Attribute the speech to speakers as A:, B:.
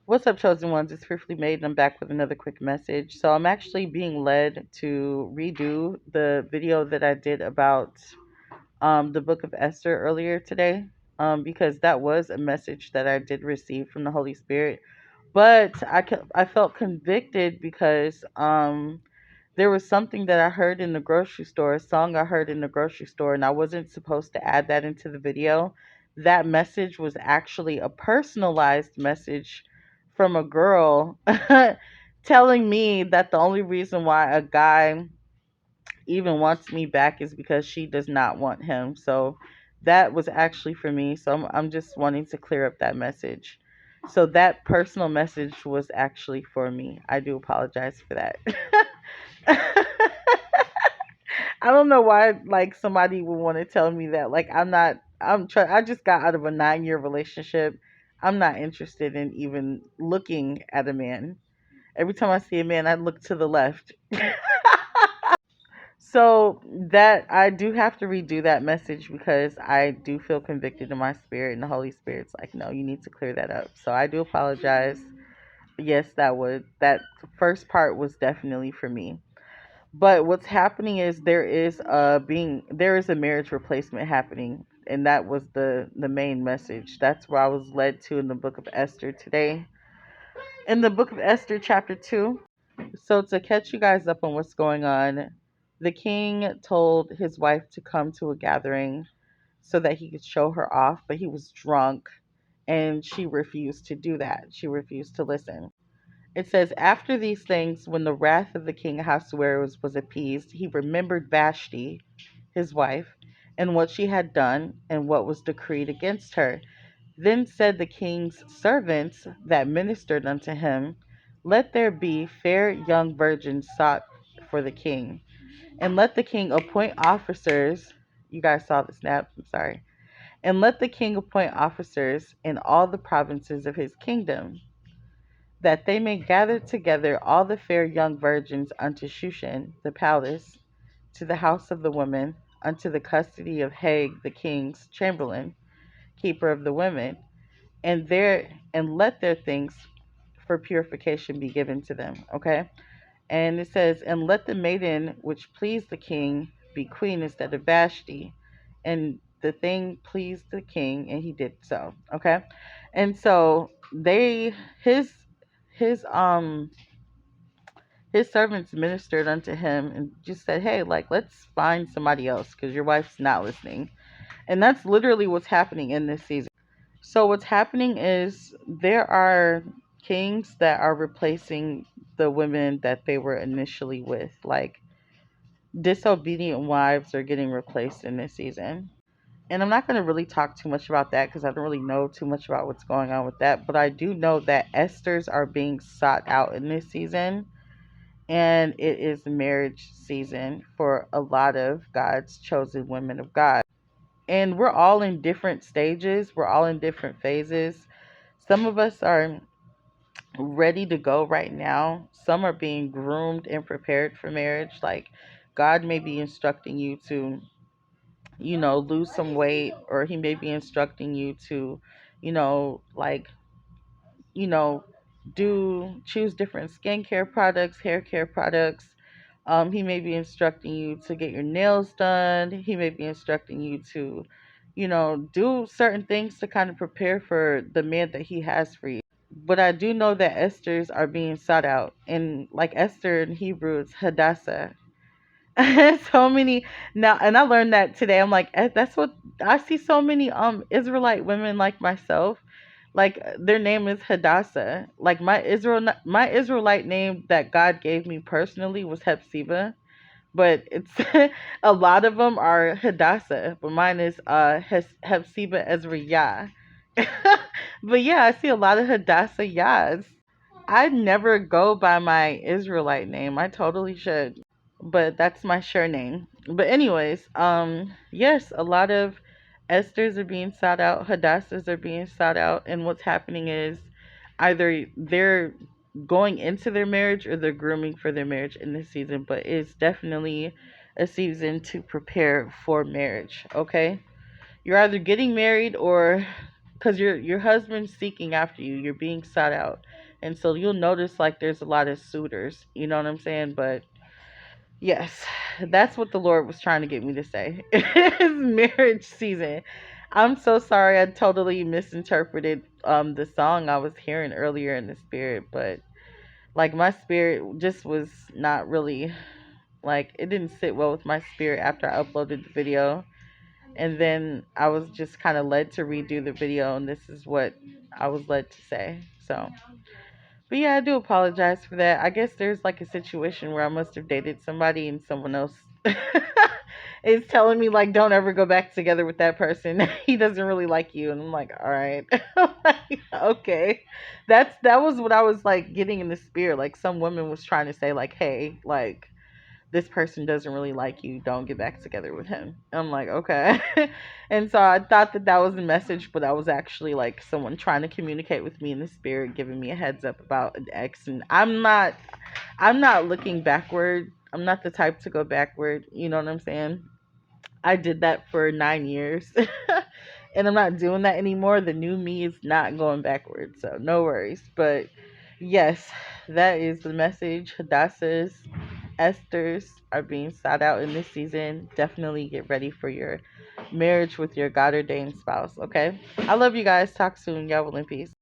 A: What's up, chosen ones? It's Fearfully Made, and I'm back with another quick message. So, I'm actually being led to redo the video that I did about the book of Esther earlier today, because that was a message that I did receive from the Holy Spirit. But I felt convicted because there was something that I heard in the grocery store, a song I heard in the grocery store, and I wasn't supposed to add that into the video. That message was actually a personalized message from a girl telling me that the only reason why a guy even wants me back is because she does not want him. So that was actually for me. So I'm just wanting to clear up that message. So that personal message was actually for me. I do apologize for that. I don't know why like somebody would want to tell me that. Like I just got out of a 9-year relationship. I'm not interested in even looking at a man. Every time I see a man, I look to the left. So that I do have to redo that message because I do feel convicted in my spirit, and the Holy Spirit's like, no, you need to clear that up. So I do apologize. Yes, that first part was definitely for me. But what's happening is there is a marriage replacement happening, and that was the main message. That's where I was led to in the book of Esther today. In the book of Esther, chapter 2. So, to catch you guys up on what's going on, the king told his wife to come to a gathering so that he could show her off, but he was drunk and she refused to do that. She refused to listen. It says, after these things, when the wrath of the king Ahasuerus was appeased, he remembered Vashti, his wife, and what she had done and what was decreed against her. Then said the king's servants that ministered unto him, let there be fair young virgins sought for the king, and let the king appoint officers. You guys saw the snap, I'm sorry. And let the king appoint officers in all the provinces of his kingdom, that they may gather together all the fair young virgins unto Shushan the palace, to the house of the women, unto the custody of Hag the king's chamberlain, keeper of the women, and let their things for purification be given to them. Okay? And it says, and let the maiden which pleased the king be queen instead of Vashti. And the thing pleased the king, and he did so. Okay? And so they his his servants ministered unto him and just said, hey, like, let's find somebody else because your wife's not listening. And that's literally what's happening in this season. So what's happening is there are kings that are replacing the women that they were initially with. Like, disobedient wives are getting replaced in this season. And I'm not going to really talk too much about that because I don't really know too much about what's going on with that. But I do know that Esthers are being sought out in this season. And it is marriage season for a lot of God's chosen women of God. And we're all in different stages, we're all in different phases. Some of us are ready to go right now, some are being groomed and prepared for marriage. Like, God may be instructing you to, lose some weight, or He may be instructing you to, like, you know, do choose different skincare products, hair care products. He may be instructing you to get your nails done. He may be instructing you to, do certain things to kind of prepare for the man that he has for you. But I do know that Esther's are being sought out. And like Esther in Hebrew, it's Hadassah. So many now, and I learned that today. I'm like, that's what I see. So many Israelite women like myself, like their name is Hadassah. Like my Israelite name that God gave me personally was Hepzibah, but it's a lot of them are Hadassah, but mine is Hepzibah Ezra. But yeah, I see a lot of Hadassah Yas. I never go by my Israelite name. I totally should, but that's my sure name. But anyways, yes, a lot of Esther's are being sought out, Hadassahs are being sought out, and what's happening is either they're going into their marriage or they're grooming for their marriage in this season. But it's definitely a season to prepare for marriage. Okay, you're either getting married or because your husband's seeking after you. You're being sought out, and so you'll notice like there's a lot of suitors. You know what I'm saying? But yes, that's what the Lord was trying to get me to say. It's marriage season. I'm so sorry. I totally misinterpreted the song I was hearing earlier in the spirit, but like my spirit just was not really like it didn't sit well with my spirit after I uploaded the video. And then I was just kind of led to redo the video, and this is what I was led to say. So, but yeah, I do apologize for that. I guess there's like a situation where I must have dated somebody and someone else is telling me like don't ever go back together with that person. He doesn't really like you, and I'm like, all right. Like, okay. That was what I was like getting in the spirit. Like some woman was trying to say like, hey, like this person doesn't really like you, don't get back together with him. I'm like, okay. And so I thought that that was a message, but that was actually like someone trying to communicate with me in the spirit, giving me a heads up about an ex. And I'm not looking backward. I'm not the type to go backward. You know what I'm saying? I did that for 9 years. And I'm not doing that anymore. The new me is not going backwards. So no worries. But yes, that is the message. Hadassah's Esthers are being sought out in this season. Definitely get ready for your marriage with your God ordained spouse. Okay. I love you guys. Talk soon. Y'all will in peace.